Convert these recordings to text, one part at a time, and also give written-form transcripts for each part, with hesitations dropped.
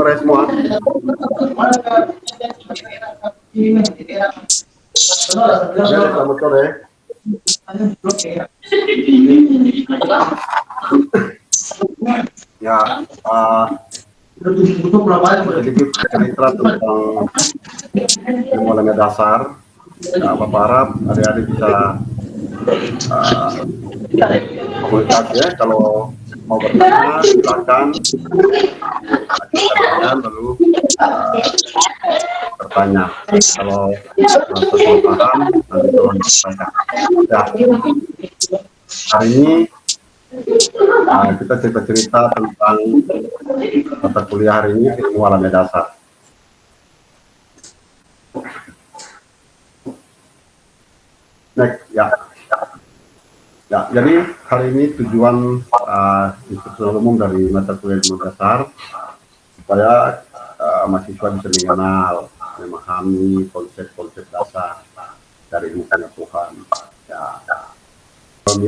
sore semua. Ya, selamat sore. Ya, sedikit cerita tentang ilmu alamnya dasar. Ya, Bapak harap adik-adik bisa komunikasi ya. Kalau mau bertanya, silakan ajukan tangan lalu bertanya. Kalau merasa belum paham, nanti tolong disampaikan. Ya, hari ini kita cerita-cerita tentang mata kuliah hari ini ilmu alamnya dasar. Next, ya, jadi hari ini tujuan institusional umum dari mata kuliah ilmu dasar supaya mahasiswa bisa mengenal, memahami konsep-konsep dasar dari ilmu pengetahuan. Ya,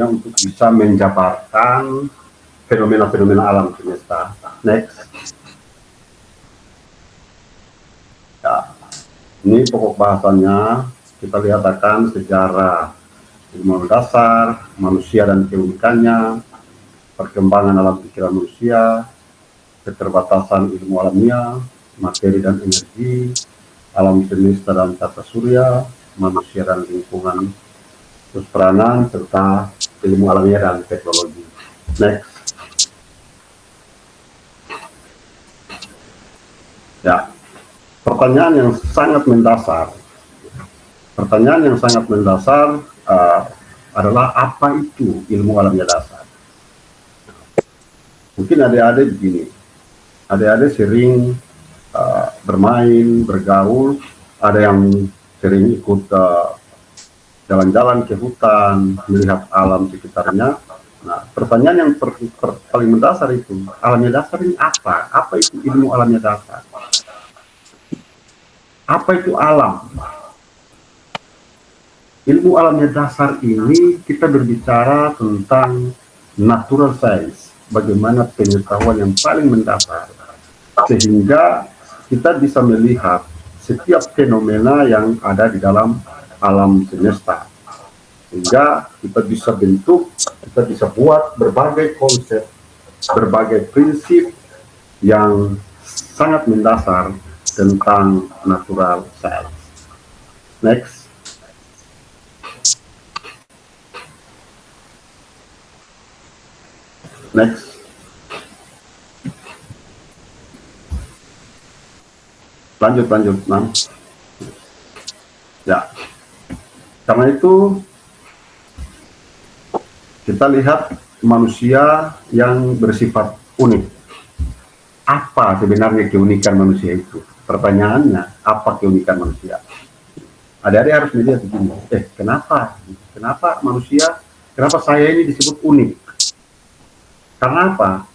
untuk bisa menjabarkan fenomena-fenomena alam semesta. Next. Ya, ini pokok bahasannya. Kita lihat akan sejarah ilmu dasar, manusia dan keunikannya, perkembangan alam pikiran manusia, keterbatasan ilmu alamiah, materi dan energi, alam semesta dan tata surya, manusia dan lingkungan, terus peranan, serta ilmu alamiah dan teknologi. Next. Ya, pertanyaan yang sangat mendasar adalah apa itu ilmu alamnya dasar? Mungkin adik-adik begini, adik-adik sering bermain, bergaul, ada yang sering ikut jalan-jalan ke hutan, melihat alam sekitarnya. Nah, pertanyaan yang paling mendasar itu, alamnya dasar ini apa? Apa itu ilmu alamnya dasar? Apa itu alam? Ilmu alamnya dasar ini kita berbicara tentang natural science, bagaimana pengetahuan yang paling mendasar, sehingga kita bisa melihat setiap fenomena yang ada di dalam alam semesta, sehingga kita bisa bentuk, kita bisa buat berbagai konsep, berbagai prinsip yang sangat mendasar tentang natural science. Next. Next. Lanjut, Nam. Ya. Karena itu kita lihat manusia yang bersifat unik. Apa sebenarnya keunikan manusia itu? Pertanyaannya, apa keunikan manusia? Adik-adik harus melihat begini. Kenapa manusia? Kenapa saya ini disebut unik? Karena apa?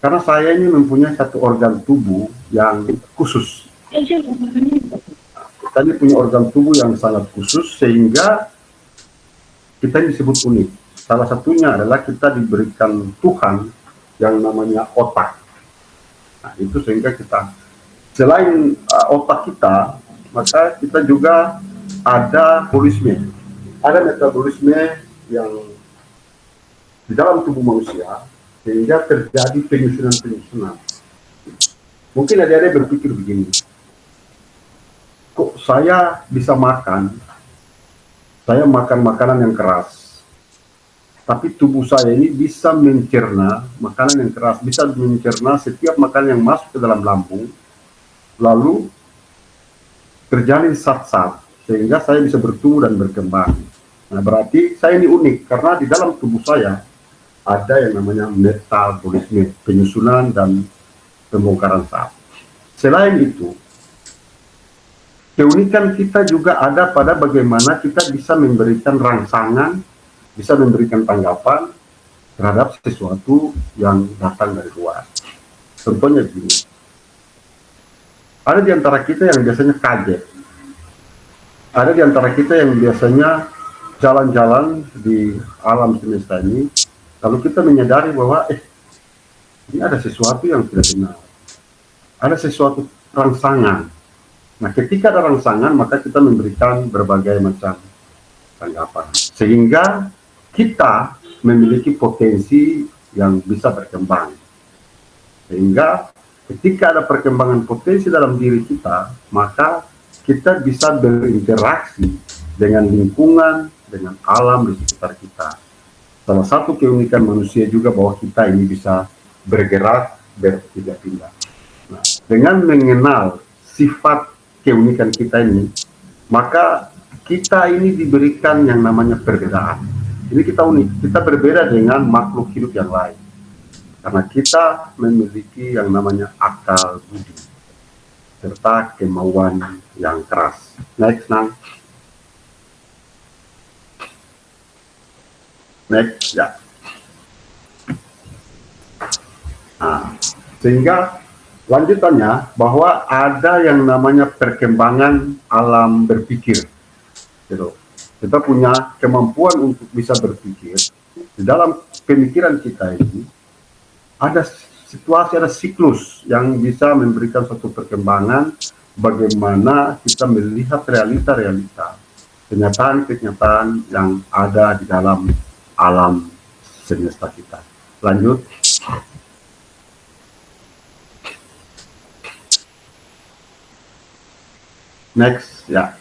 Karena saya ini mempunyai satu organ tubuh yang khusus. Kita ini punya organ tubuh yang sangat khusus sehingga kita ini disebut unik. Salah satunya adalah kita diberikan Tuhan yang namanya otak. Nah, itu sehingga kita selain otak kita, maka kita juga ada metabolisme. Ada metabolisme yang di dalam tubuh manusia sehingga terjadi penyusunan. Mungkin adik-adik berpikir begini, kok saya bisa makan, saya makan makanan yang keras, tapi tubuh saya ini bisa mencerna makanan yang keras, bisa mencerna setiap makanan yang masuk ke dalam lambung, lalu terjalin zat-zat, sehingga saya bisa bertumbuh dan berkembang. Nah, berarti saya ini unik, karena di dalam tubuh saya ada yang namanya metabolisme, penyusunan dan pembongkaran zat. Selain itu, keunikan kita juga ada pada bagaimana kita bisa memberikan rangsangan, bisa memberikan tanggapan terhadap sesuatu yang datang dari luar. Contohnya begini, ada di antara kita yang biasanya kaget, ada di antara kita yang biasanya jalan-jalan di alam semesta ini, lalu kita menyadari bahwa ini ada sesuatu yang tidak benar, ada sesuatu rangsangan. Nah, ketika ada rangsangan, maka kita memberikan berbagai macam tanggapan, sehingga kita memiliki potensi yang bisa berkembang. Sehingga ketika ada perkembangan potensi dalam diri kita, maka kita bisa berinteraksi dengan lingkungan, dengan alam di sekitar kita. Salah satu keunikan manusia juga bahwa kita ini bisa bergerak, berpindah-pindah. Nah, dengan mengenal sifat keunikan kita ini, maka kita ini diberikan yang namanya perbedaan. Ini kita unik, kita berbeda dengan makhluk hidup yang lain. Karena kita memiliki yang namanya akal budi, serta kemauan yang keras. Next, Nang. Next, ya. Nah, sehingga lanjutannya bahwa ada yang namanya perkembangan alam berpikir. Gitu. Kita punya kemampuan untuk bisa berpikir. Di dalam pemikiran kita ini ada situasi, ada siklus yang bisa memberikan suatu perkembangan bagaimana kita melihat realita-realita, kenyataan-kenyataan yang ada di dalam alam semesta kita. Lanjut. Next, ya.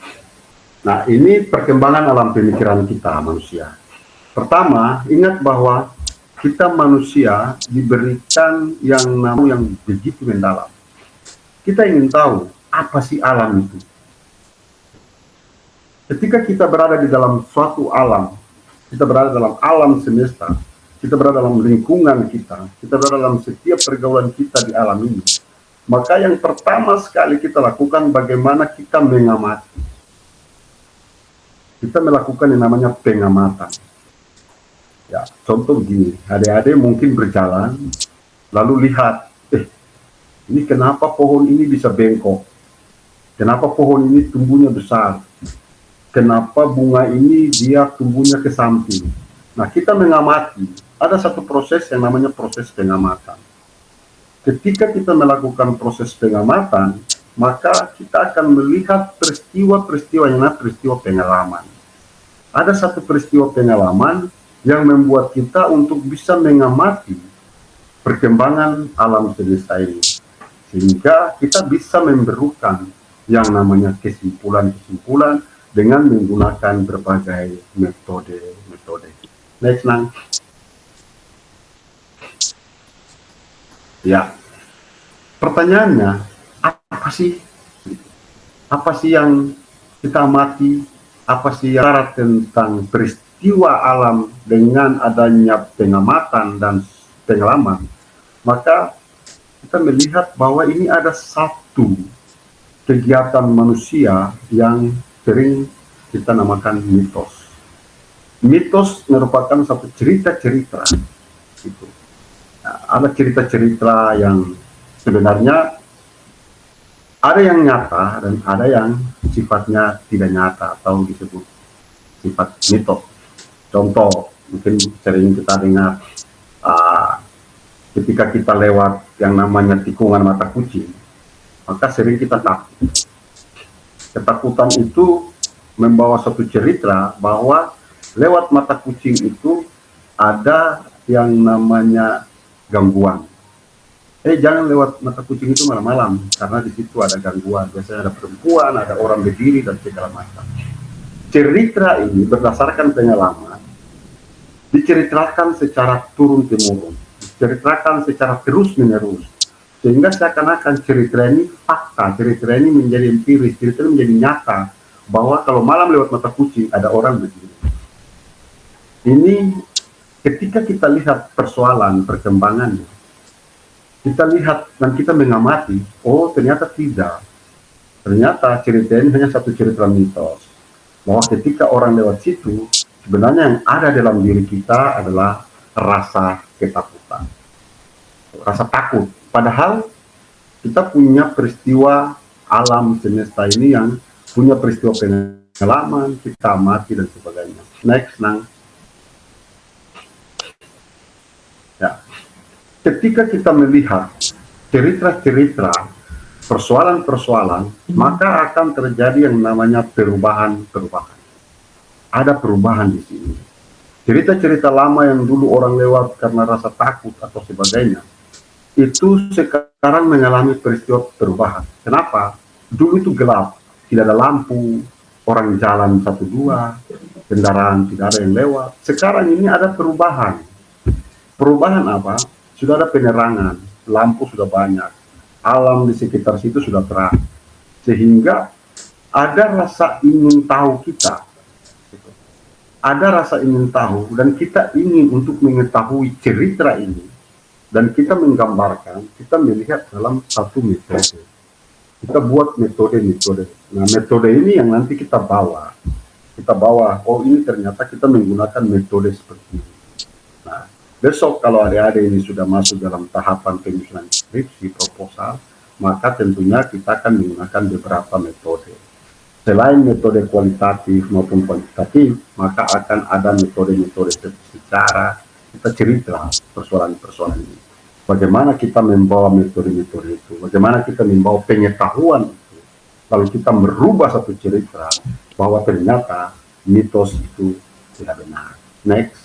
Nah, ini perkembangan alam pemikiran kita manusia. Pertama, ingat bahwa kita manusia diberikan yang begitu mendalam. Kita ingin tahu apa sih alam itu. Ketika kita berada di dalam suatu alam, kita berada dalam alam semesta, kita berada dalam lingkungan kita berada dalam setiap pergaulan kita di alam ini, maka yang pertama sekali kita lakukan bagaimana kita mengamati. Kita melakukan yang namanya pengamatan. Ya, contoh begini, adik-adik mungkin berjalan, lalu lihat, ini kenapa pohon ini bisa bengkok? Kenapa pohon ini tumbuhnya besar? Kenapa bunga ini dia tumbuhnya ke samping? Nah, kita mengamati, ada satu proses yang namanya proses pengamatan. Ketika kita melakukan proses pengamatan, maka kita akan melihat peristiwa-peristiwa yang namanya peristiwa pengalaman. Ada satu peristiwa pengalaman yang membuat kita untuk bisa mengamati perkembangan alam semesta ini, sehingga kita bisa memberikan yang namanya kesimpulan-kesimpulan dengan menggunakan berbagai metode. Next, Nang. Ya, pertanyaannya, apa sih yang kita amati? Apa sih syarat tentang peristiwa alam dengan adanya pengamatan dan pengalaman? Maka kita melihat bahwa ini ada satu kegiatan manusia yang sering kita namakan mitos. Mitos merupakan satu cerita-cerita. Gitu. Nah, ada cerita-cerita yang sebenarnya ada yang nyata dan ada yang sifatnya tidak nyata atau disebut sifat mitos. Contoh, mungkin sering kita dengar ketika kita lewat yang namanya tikungan mata kucing, maka sering kita takut. Ketakutan itu membawa suatu cerita bahwa lewat mata kucing itu ada yang namanya gangguan. Jangan lewat mata kucing itu malam-malam, karena di situ ada gangguan. Biasanya ada perempuan, ada orang berdiri, dan segala macam. Cerita ini berdasarkan pengalaman, diceritakan secara turun-temurun, diceritakan secara terus-menerus, sehingga seakan-akan cerita ini fakta, cerita ini menjadi empiris, cerita ini menjadi nyata, bahwa kalau malam lewat mata kucing ada orang berdiri. Ini ketika kita lihat persoalan perkembangannya, kita lihat dan kita mengamati, oh ternyata tidak. Ternyata cerita ini hanya satu cerita mitos. Bahwa ketika orang lewat situ, sebenarnya yang ada dalam diri kita adalah rasa ketakutan. Rasa takut. Padahal kita punya peristiwa alam semesta ini yang punya peristiwa pengalaman, kita amati dan sebagainya. Next, Nang. Ya. Ketika kita melihat cerita-cerita persoalan-persoalan, maka akan terjadi yang namanya perubahan-perubahan. Ada perubahan di sini. Cerita-cerita lama yang dulu orang lewat karena rasa takut atau sebagainya, itu sekarang mengalami peristiwa perubahan. Kenapa? Dulu itu gelap, tidak ada lampu, orang jalan satu dua, kendaraan tidak ada yang lewat. Sekarang ini ada perubahan. Perubahan apa? Sudah ada penerangan, lampu sudah banyak, alam di sekitar situ sudah terang, sehingga ada rasa ingin tahu kita. Ada rasa ingin tahu, dan kita ingin untuk mengetahui cerita ini, dan kita menggambarkan, kita melihat dalam satu metode. Kita buat metode-metode. Nah, metode ini yang nanti kita bawa. Kita bawa, oh ini ternyata kita menggunakan metode seperti ini. Nah, besok kalau adik-adik ini sudah masuk dalam tahapan penyusunan skripsi proposal, maka tentunya kita akan menggunakan beberapa metode. Selain metode kualitatif maupun kuantitatif, maka akan ada metode-metode seperti cara kita cerita persoalan-persoalan ini. Bagaimana kita membawa metode-metode itu, bagaimana kita membawa pengetahuan itu, lalu kita merubah satu cerita bahwa ternyata mitos itu tidak benar. Next.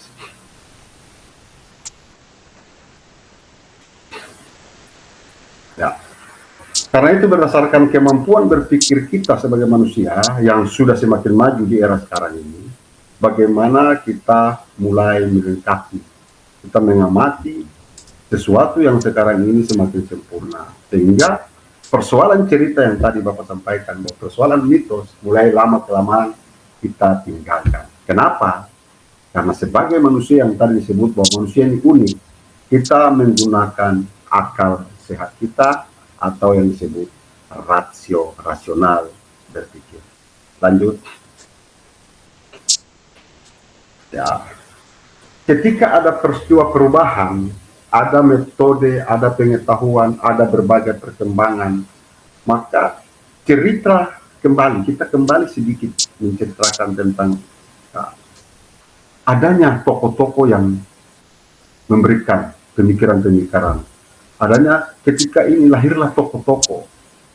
Ya. Karena itu berdasarkan kemampuan berpikir kita sebagai manusia yang sudah semakin maju di era sekarang ini, bagaimana kita mulai melengkapi, kita mengamati sesuatu yang sekarang ini semakin sempurna, sehingga persoalan cerita yang tadi Bapak sampaikan, bahwa persoalan mitos mulai lama-kelamaan kita tinggalkan. Kenapa? Karena sebagai manusia yang tadi disebut bahwa manusia ini unik, kita menggunakan akal sehat kita, atau yang disebut rasional berpikir. Lanjut. Ya. Ketika ada peristiwa perubahan, ada metode, ada pengetahuan, ada berbagai perkembangan, maka cerita kembali, kita kembali sedikit menceritakan tentang adanya tokoh-tokoh yang memberikan pemikiran-pemikiran. Adanya ketika ini lahirlah tokoh-tokoh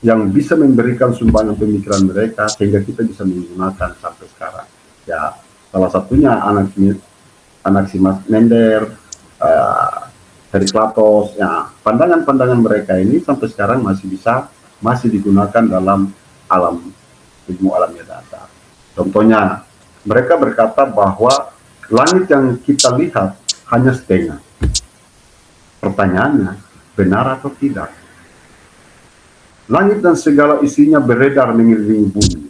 yang bisa memberikan sumbangan pemikiran mereka sehingga kita bisa menggunakan sampai sekarang. Ya, salah satunya Anaximander, Mender, Herakleitos. Ya, pandangan-pandangan mereka ini sampai sekarang masih digunakan dalam ilmu alamnya dasar. Contohnya, mereka berkata bahwa langit yang kita lihat hanya setengah. Pertanyaannya, benar atau tidak? Langit dan segala isinya beredar mengelilingi bumi.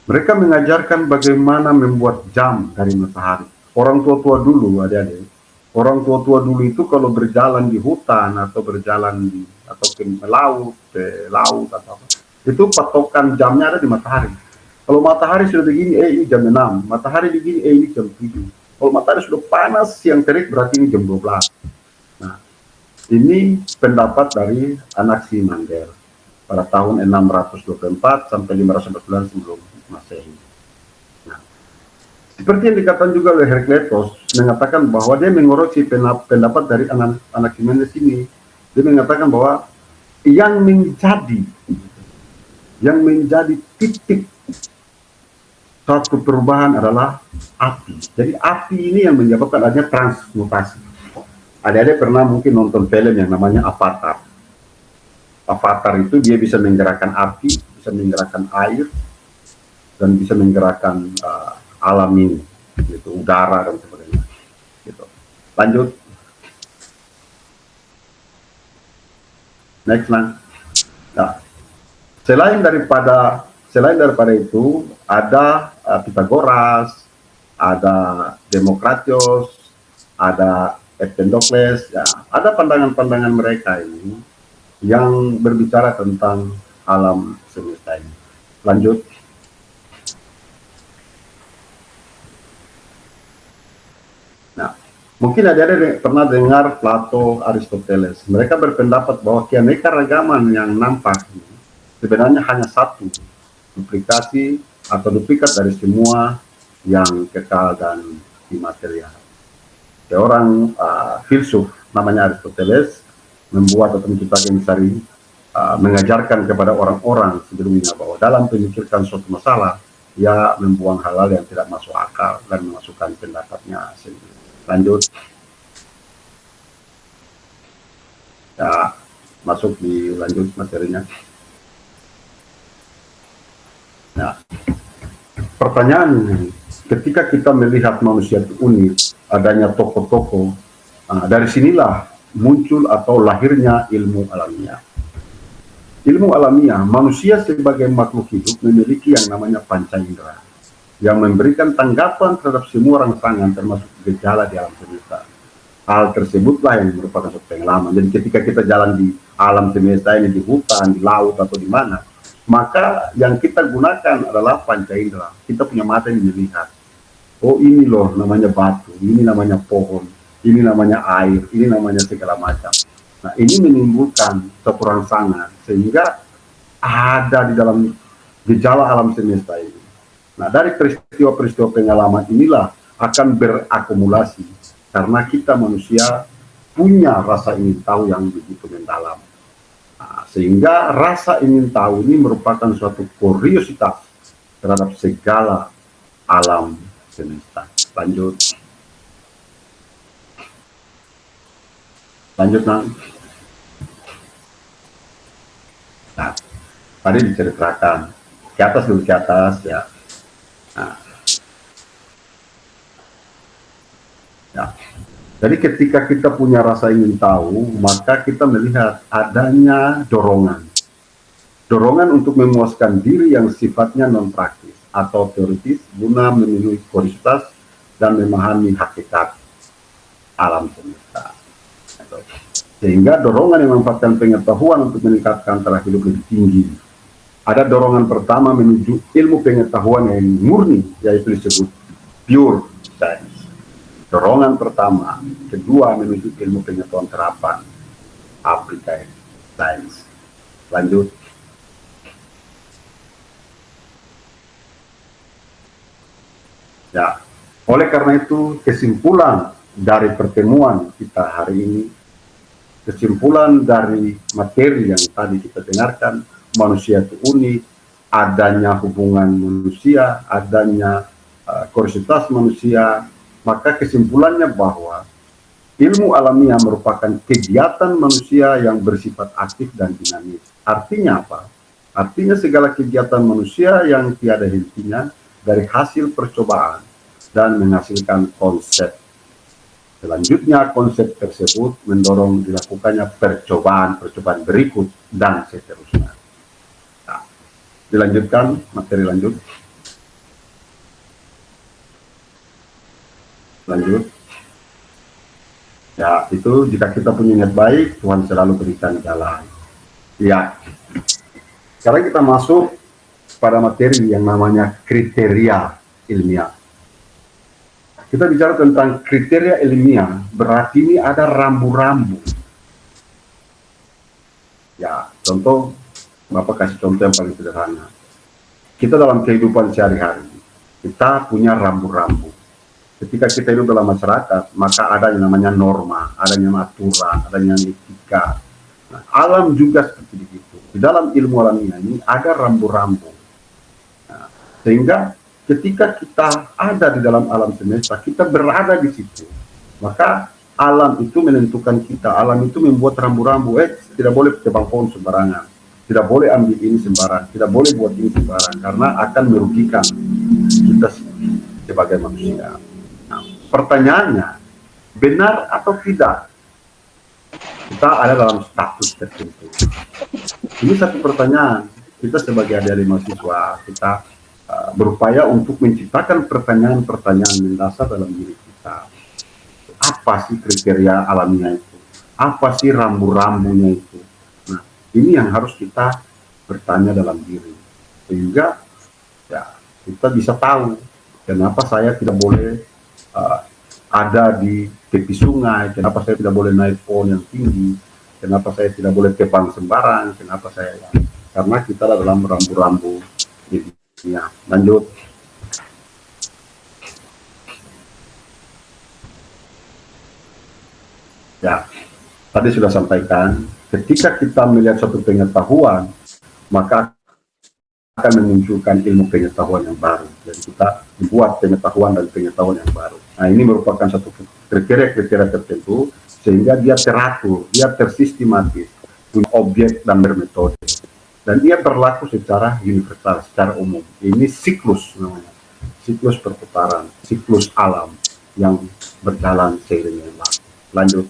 Mereka mengajarkan bagaimana membuat jam dari matahari. Orang tua-tua dulu, adik-adik, orang tua-tua dulu itu kalau berjalan di hutan atau berjalan atau ke laut atau apa, itu patokan jamnya ada di matahari. Kalau matahari sudah begini, ini jam 6. Matahari begini, ini jam 7. Kalau matahari sudah panas, siang terik, berarti ini jam 12. Ini pendapat dari Anaximander pada tahun 624 sampai 511 sebelum Masehi. Nah, seperti yang dikatakan juga oleh Herakleitos, mengatakan bahwa dia mengoreksi pendapat dari Anaximander ini. Dia mengatakan bahwa yang menjadi titik suatu perubahan adalah api. Jadi api ini yang menyebabkan adanya transmutasi. Adik-adik pernah mungkin nonton film yang namanya Avatar. Avatar itu dia bisa menggerakkan api, bisa menggerakkan air, dan bisa menggerakkan alam ini, gitu, udara dan sebagainya. Gitu. Lanjut. Next, man. Nah, selain daripada itu ada Pythagoras, ada Demokritios, ada Empedokles, ya, ada pandangan-pandangan mereka ini yang berbicara tentang alam semesta ini. Lanjut. Nah, mungkin ada pernah dengar Plato, Aristoteles. Mereka berpendapat bahwa keanekaragaman yang nampak ini sebenarnya hanya satu duplikasi atau duplikat dari semua yang kekal dan imaterial. Seorang filsuf namanya Aristoteles membuat atau menciptakan sari mengajarkan kepada orang-orang sebelumnya bahwa dalam memikirkan suatu masalah, ia membuang hal-hal yang tidak masuk akal dan memasukkan pendapatnya sendiri. Lanjut. Ya, masuk di lanjut materinya. Nah, pertanyaan, ketika kita melihat manusia itu unik, adanya tokoh-tokoh, dari sinilah muncul atau lahirnya ilmu alamiah. Ilmu alamiah, manusia sebagai makhluk hidup memiliki yang namanya panca indera, yang memberikan tanggapan terhadap semua rangsangan termasuk gejala di alam semesta. Hal tersebutlah yang merupakan suatu pengalaman. Jadi ketika kita jalan di alam semesta ini, di hutan, di laut, atau di mana, maka yang kita gunakan adalah panca indera. Kita punya mata yang melihat. Oh, ini loh namanya batu, ini namanya pohon, ini namanya air, ini namanya segala macam. Nah, ini menimbulkan suatu rangsangan sehingga ada di dalam gejala alam semesta ini. Nah, dari peristiwa-peristiwa pengalaman inilah akan berakumulasi karena kita manusia punya rasa ingin tahu yang begitu mendalam. Nah, sehingga rasa ingin tahu ini merupakan suatu kuriositas terhadap segala alam semesta. Lanjut. Lanjut, Nang. Nah, tadi diceritakan ke atas dulu, ke atas ya. Nah, ya. Jadi ketika kita punya rasa ingin tahu, maka kita melihat adanya dorongan untuk memuaskan diri yang sifatnya non praktis atau teoritis guna memenuhi kuriositas dan memahami hakikat alam semesta. Sehingga dorongan yang memanfaatkan pengetahuan untuk meningkatkan taraf hidup lebih tinggi. Ada dorongan pertama menuju ilmu pengetahuan yang murni, yaitu disebut pure science. Dorongan pertama. Kedua menuju ilmu pengetahuan terapan, applied science. Lanjut. Ya, oleh karena itu kesimpulan dari pertemuan kita hari ini, kesimpulan dari materi yang tadi kita dengarkan, manusia itu unik, adanya hubungan manusia, adanya kuriositas manusia, maka kesimpulannya bahwa ilmu alamiah merupakan kegiatan manusia yang bersifat aktif dan dinamis. Artinya apa? Artinya segala kegiatan manusia yang tiada hentinya dari hasil percobaan dan menghasilkan konsep. Selanjutnya konsep tersebut mendorong dilakukannya percobaan berikut dan seterusnya. Nah, dilanjutkan, materi lanjut. Lanjut. Ya, itu jika kita punya niat baik, Tuhan selalu berikan jalan. Ya. Sekarang kita masuk pada materi yang namanya kriteria ilmiah. Kita bicara tentang kriteria ilmiah, berarti ini ada rambu-rambu. Ya, contoh, Bapak kasih contoh yang paling sederhana. Kita dalam kehidupan sehari-hari, kita punya rambu-rambu. Ketika kita hidup dalam masyarakat, maka ada yang namanya norma, ada yang namanya aturan, ada yang namanya etika. Nah, alam juga seperti begitu. Di dalam ilmu alamiah ini ada rambu-rambu. Nah, sehingga ketika kita ada di dalam alam semesta, kita berada di situ, maka alam itu menentukan kita. Alam itu membuat rambu-rambu, tidak boleh tebang pohon sembarangan, tidak boleh ambil ini sembarang, tidak boleh buat ini sembarang, karena akan merugikan kita sebagai manusia. Nah, pertanyaannya, benar atau tidak kita ada dalam status tertentu? Ini satu pertanyaan. Kita sebagai adik-adik mahasiswa, kita berupaya untuk menciptakan pertanyaan-pertanyaan mendasar dalam diri kita. Apa sih kriteria alamiah itu? Apa sih rambu-rambunya itu? Nah, ini yang harus kita bertanya dalam diri. Sehingga ya, kita bisa tahu kenapa saya tidak boleh ada di tepi sungai, kenapa saya tidak boleh naik pohon yang tinggi, kenapa saya tidak boleh tebang sembarang, kenapa saya, karena kita dalam rambu-rambu. Ya, lanjut. Ya, tadi sudah sampaikan, ketika kita melihat suatu pengetahuan, maka akan memunculkan ilmu pengetahuan yang baru. Jadi kita membuat pengetahuan dan pengetahuan yang baru. Nah, ini merupakan satu kriteria-kriteria tertentu sehingga dia teratur, dia tersistematis, punya objek dan bermetode. Dan dia berlaku secara universal, secara umum. Ini siklus namanya, siklus perputaran, siklus alam yang berjalan seiring dengan waktu. Lanjut.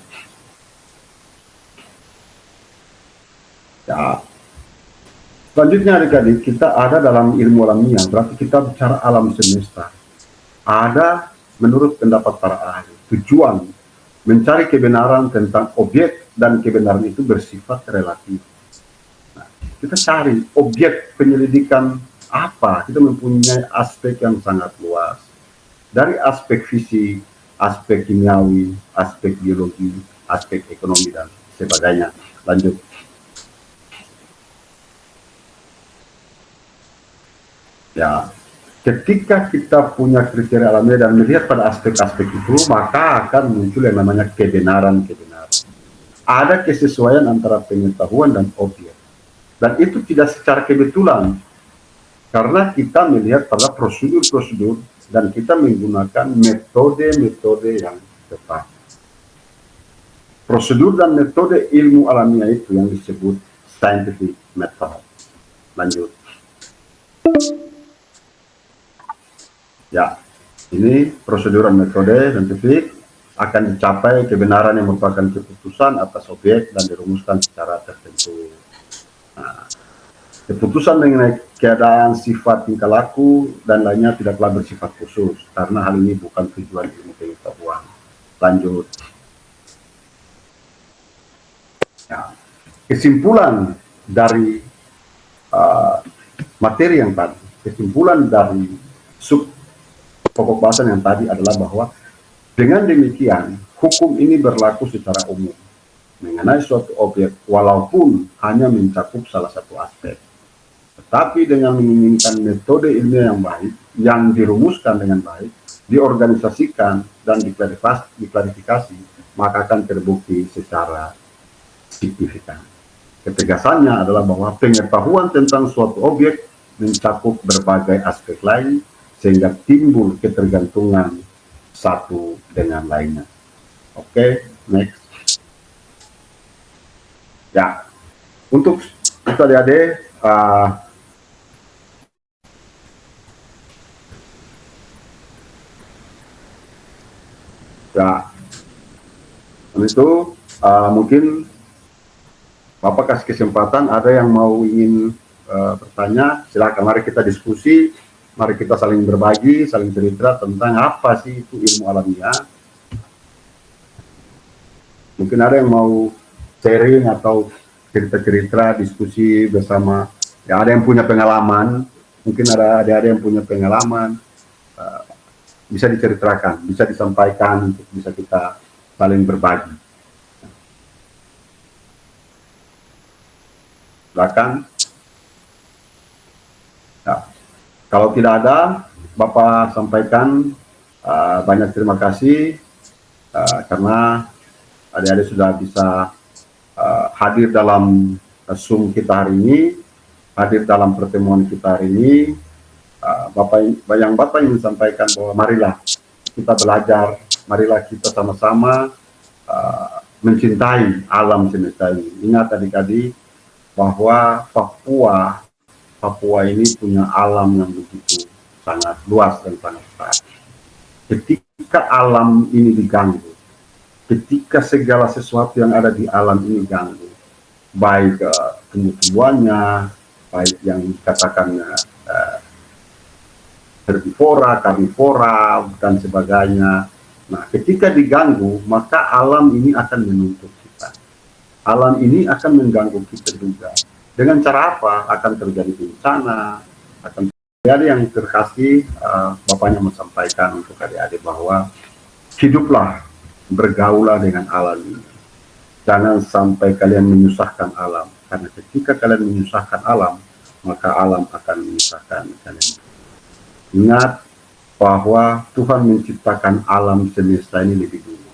Ya. Selanjutnya adik-adik, kita ada dalam ilmu alamiah, berarti kita bicara alam semesta. Ada menurut pendapat para ahli, tujuan mencari kebenaran tentang objek dan kebenaran itu bersifat relatif. Nah, kita cari objek penyelidikan apa, kita mempunyai aspek yang sangat luas. Dari aspek fisik, aspek kimiawi, aspek biologi, aspek ekonomi, dan sebagainya. Lanjut. Ya, ketika kita punya kriteria alamiah dan melihat pada aspek-aspek itu, maka akan muncul yang namanya kebenaran-kebenaran. Ada kesesuaian antara pengetahuan dan objek. Dan itu tidak secara kebetulan, karena kita melihat pada prosedur-prosedur dan kita menggunakan metode-metode yang tepat. Prosedur dan metode ilmu alamiah itu yang disebut scientific method. Lanjut. Ya, ini prosedur dan metode saintifik akan dicapai kebenaran yang merupakan keputusan atas objek dan dirumuskan secara tertentu. Nah, keputusan mengenai keadaan, sifat, tingkah laku, dan lainnya tidaklah bersifat khusus, karena hal ini bukan tujuan ilmu pengetahuan. Lanjut. Ya, kesimpulan dari materi yang tadi, kesimpulan dari pokok bahasan yang tadi adalah bahwa dengan demikian hukum ini berlaku secara umum mengenai suatu objek walaupun hanya mencakup salah satu aspek. Tetapi dengan menginginkan metode ilmiah yang baik, yang dirumuskan dengan baik, diorganisasikan dan diklarifikasi, maka akan terbukti secara signifikan. Ketegasannya adalah bahwa pengetahuan tentang suatu objek mencakup berbagai aspek lain sehingga timbul ketergantungan satu dengan lainnya. Oke, next. Ya, untuk itu adik-adik, ya, itu mungkin Bapak kasih kesempatan, ada yang mau ingin bertanya, silakan, mari kita diskusi. Mari kita saling berbagi, saling cerita tentang apa sih itu ilmu alamiah. Mungkin ada yang mau sharing atau cerita-cerita, diskusi bersama. Ya, ada yang punya pengalaman, mungkin ada yang punya pengalaman, bisa diceritakan, bisa disampaikan, bisa kita saling berbagi. Silakan. Ya. Kalau tidak ada, Bapak sampaikan banyak terima kasih karena adik-adik sudah bisa hadir dalam Zoom kita hari ini, hadir dalam pertemuan kita hari ini. Bapak ingin sampaikan bahwa marilah kita belajar, marilah kita sama-sama mencintai alam semesta ini. Ingat adik-adik bahwa Papua ini punya alam yang begitu sangat luas dan sangat besar. Ketika alam ini diganggu, ketika segala sesuatu yang ada di alam ini diganggu, baik tumbuh-tumbuhannya, baik yang dikatakan herbivora, karnivora, dan sebagainya. Nah, ketika diganggu, maka alam ini akan menuntut kita. Alam ini akan mengganggu kita juga. Dengan cara apa? Akan terjadi bencana, akan terjadi yang terkasih, Bapaknya menyampaikan untuk adik-adik bahwa hiduplah, bergaulah dengan alam ini. Jangan sampai kalian menyusahkan alam, karena ketika kalian menyusahkan alam, maka alam akan menyusahkan kalian. Ingat bahwa Tuhan menciptakan alam semesta ini lebih dulu.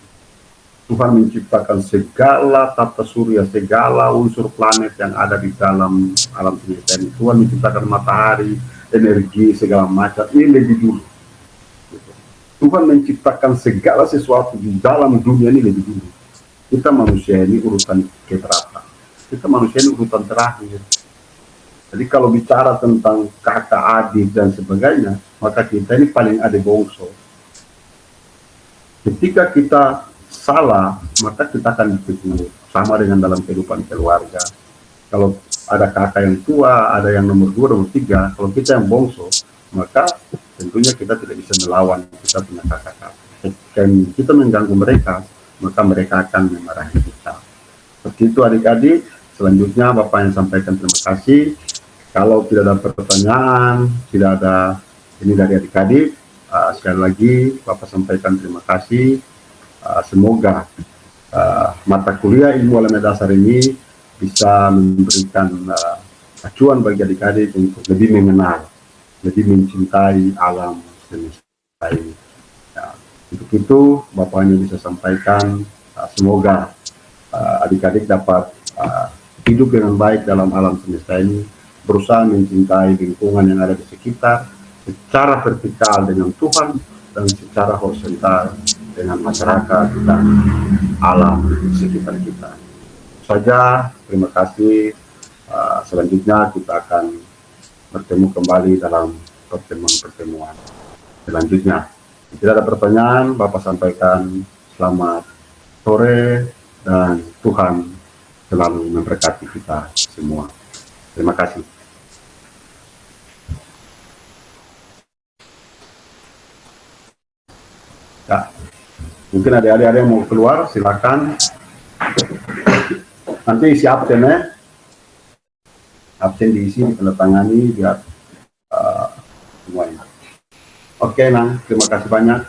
Tuhan menciptakan segala tata surya, segala unsur planet yang ada di dalam alam semesta ini. Tuhan menciptakan matahari, energi, segala macam. Ini lebih dulu. Tuhan menciptakan segala sesuatu di dalam dunia ini lebih dulu. Kita manusia ini urutan keberapa? Kita manusia ini urutan terakhir. Jadi kalau bicara tentang kakak adik dan sebagainya, maka kita ini paling adik bongso. Ketika kita salah, maka kita akan ditegur. Sama dengan dalam kehidupan keluarga. Kalau ada kakak yang tua, ada yang nomor 2, nomor 3, kalau kita yang bongso, maka tentunya kita tidak bisa melawan kita punya kakak-kakak. Dan kita mengganggu mereka, maka mereka akan memarahi kita. Seperti itu adik-adik. Selanjutnya Bapak yang sampaikan terima kasih. Kalau tidak ada pertanyaan, tidak ada ini dari adik-adik, sekali lagi Bapak sampaikan terima kasih. Semoga mata kuliah ilmu alam dasar ini bisa memberikan acuan bagi adik-adik untuk lebih mengenal, lebih mencintai alam semesta ini. Ya, untuk itu Bapak hanya bisa sampaikan semoga adik-adik dapat hidup dengan baik dalam alam semesta ini, berusaha mencintai lingkungan yang ada di sekitar secara vertikal dengan Tuhan dan secara horizontal dengan masyarakat dan alam di sekitar kita. Saja, terima kasih. Selanjutnya kita akan bertemu kembali dalam pertemuan-pertemuan selanjutnya. Tidak ada pertanyaan, Bapak sampaikan selamat sore dan Tuhan selalu memberkati kita semua. Terima kasih. Ya, mungkin adik-adik yang mau keluar, silakan. Nanti isi absennya, absen diisi, ditandatangani biar semuanya. Oke, Nang, terima kasih banyak.